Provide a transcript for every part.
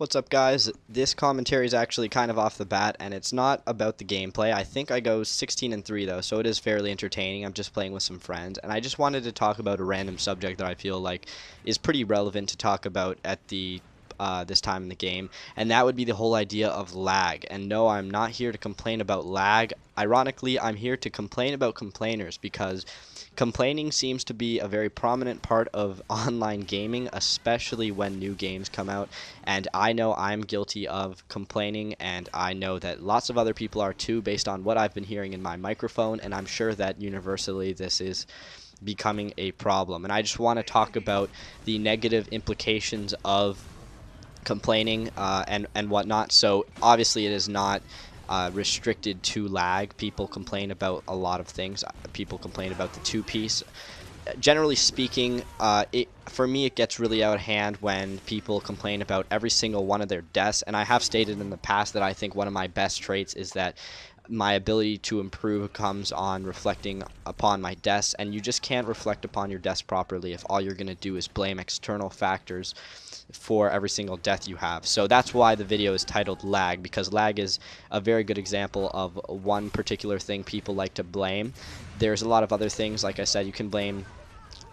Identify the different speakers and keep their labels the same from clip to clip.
Speaker 1: What's up, guys? This commentary is actually kind of off the bat, and it's not about the gameplay. I think I go 16-3 though, so it is fairly entertaining. I'm just playing with some friends, and I just wanted to talk about a random subject that I feel like is pretty relevant to talk about at the this time in the game, and that would be the whole idea of lag. And no, I'm not here to complain about lag. Ironically, I'm here to complain about complainers because complaining seems to be a very prominent part of online gaming, especially when new games come out. And I know I'm guilty of complaining, and I know that lots of other people are too, based on what I've been hearing in my microphone, and I'm sure that universally this is becoming a problem. And I just want to talk about the negative implications of complaining and whatnot. So obviously it is not restricted to lag. People complain about a lot of things. People complain about the two-piece. Generally speaking, for me it gets really out of hand when people complain about every single one of their deaths, and I have stated in the past that I think one of my best traits is that my ability to improve comes on reflecting upon my deaths, and you just can't reflect upon your deaths properly if all you're going to do is blame external factors for every single death you have. So that's why the video is titled lag, because lag is a very good example of one particular thing people like to blame. There's a lot of other things. Like I said, you can blame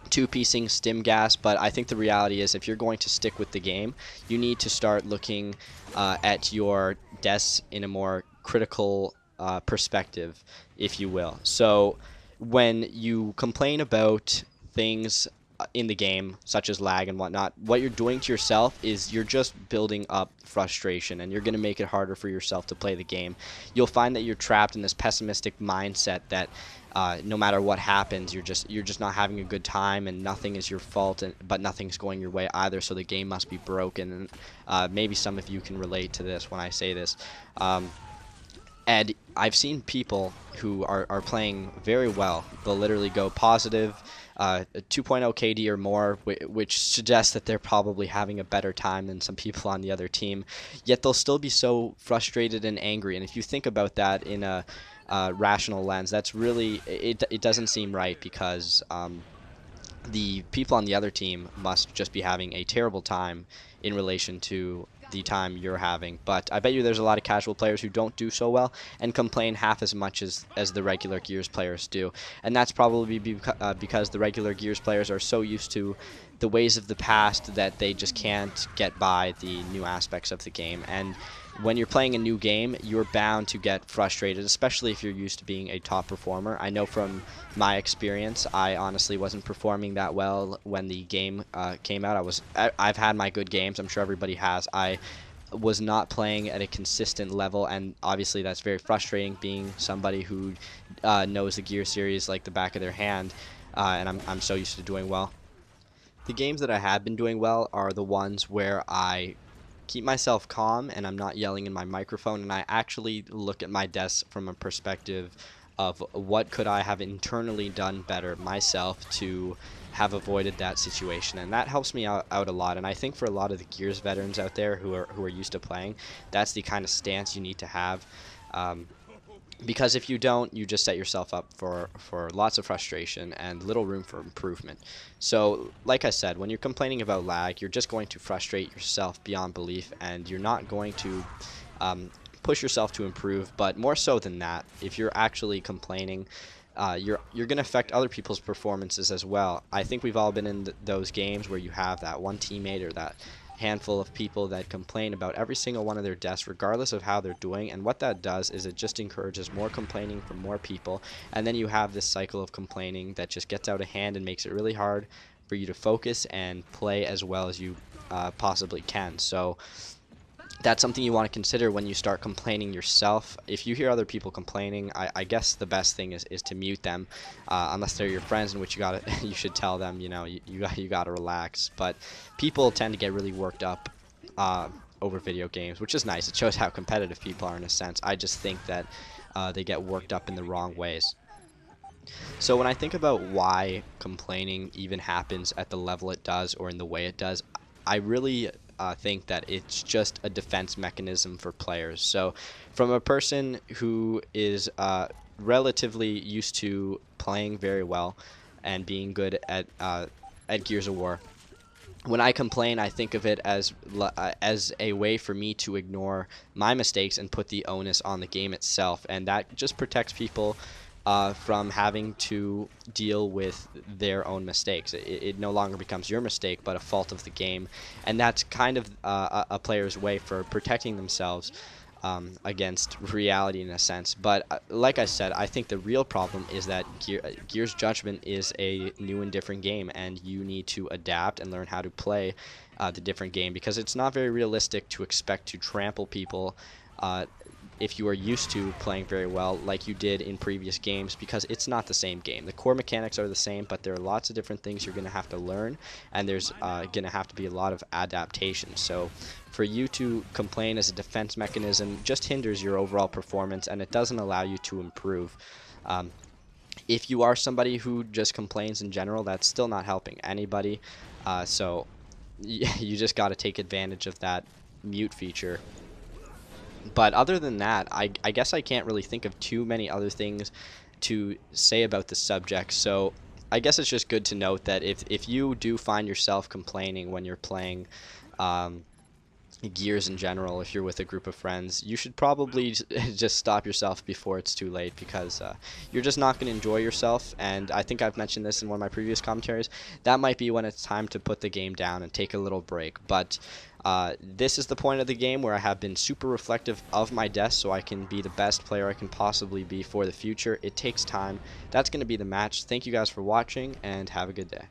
Speaker 1: two-piecing, stim gas, but I think the reality is if you're going to stick with the game, you need to start looking at your deaths in a more critical perspective, if you will. So when you complain about things in the game, such as lag and whatnot, what you're doing to yourself is you're just building up frustration, and you're going to make it harder for yourself to play the game. You'll find that you're trapped in this pessimistic mindset that no matter what happens, you're just not having a good time, and nothing is your fault, but nothing's going your way either. So the game must be broken. And maybe some of you can relate to this when I say this. And I've seen people who are playing very well. They'll literally go positive 2.0 KD or more, which suggests that they're probably having a better time than some people on the other team. Yet they'll still be so frustrated and angry. And if you think about that in a rational lens, that's really, it doesn't seem right, because the people on the other team must just be having a terrible time in relation to the time you're having. But I bet you there's a lot of casual players who don't do so well and complain half as much as the regular Gears players do. And that's probably because the regular Gears players are so used to the ways of the past that they just can't get by the new aspects of the game. And when you're playing a new game, you're bound to get frustrated, especially if you're used to being a top performer. I know from my experience, I honestly wasn't performing that well when the game came out. I've had my good games. I'm sure everybody has. I was not playing at a consistent level, and obviously that's very frustrating, being somebody who knows the Gear series like the back of their hand, and I'm so used to doing well. The games that I have been doing well are the ones where I keep myself calm and I'm not yelling in my microphone, and I actually look at my deaths from a perspective of what could I have internally done better myself to have avoided that situation. And that helps me out a lot. And I think for a lot of the Gears veterans out there who are used to playing, that's the kind of stance you need to have. Because if you don't, you just set yourself up for lots of frustration and little room for improvement. So, like I said, when you're complaining about lag, you're just going to frustrate yourself beyond belief, and you're not going to push yourself to improve. But more so than that, if you're actually complaining, you're going to affect other people's performances as well. I think we've all been in those games where you have that one teammate or that handful of people that complain about every single one of their deaths, regardless of how they're doing. And what that does is it just encourages more complaining from more people, and then you have this cycle of complaining that just gets out of hand and makes it really hard for you to focus and play as well as you possibly can. So that's something you want to consider when you start complaining yourself. If you hear other people complaining, I guess the best thing is to mute them, unless they're your friends, in which you should tell them, you know, you gotta relax. But people tend to get really worked up over video games, which is nice. It shows how competitive people are in a sense. I just think that they get worked up in the wrong ways. So when I think about why complaining even happens at the level it does or in the way it does, I really think that it's just a defense mechanism for players. So from a person who is relatively used to playing very well and being good at Gears of War, when I complain, I think of it as a way for me to ignore my mistakes and put the onus on the game itself, and that just protects people from having to deal with their own mistakes. It no longer becomes your mistake, but a fault of the game, and that's kind of a player's way for protecting themselves against reality in a sense. But like I said, I think the real problem is that Gears Judgment is a new and different game, and you need to adapt and learn how to play the different game, because it's not very realistic to expect to trample people if you are used to playing very well like you did in previous games, because it's not the same game. The core mechanics are the same, but there are lots of different things you're going to have to learn, and there's going to have to be a lot of adaptation. So for you to complain as a defense mechanism just hinders your overall performance, and it doesn't allow you to improve. If you are somebody who just complains in general, that's still not helping anybody. So you just got to take advantage of that mute feature. But other than that, I guess I can't really think of too many other things to say about the subject. So I guess it's just good to note that if you do find yourself complaining when you're playing Gears in general, if you're with a group of friends, you should probably just stop yourself before it's too late, because you're just not going to enjoy yourself. And I think I've mentioned this in one of my previous commentaries. That might be when it's time to put the game down and take a little break. But this is the point of the game where I have been super reflective of my death so I can be the best player I can possibly be for the future. It takes time. That's going to be the match. Thank you guys for watching, and have a good day.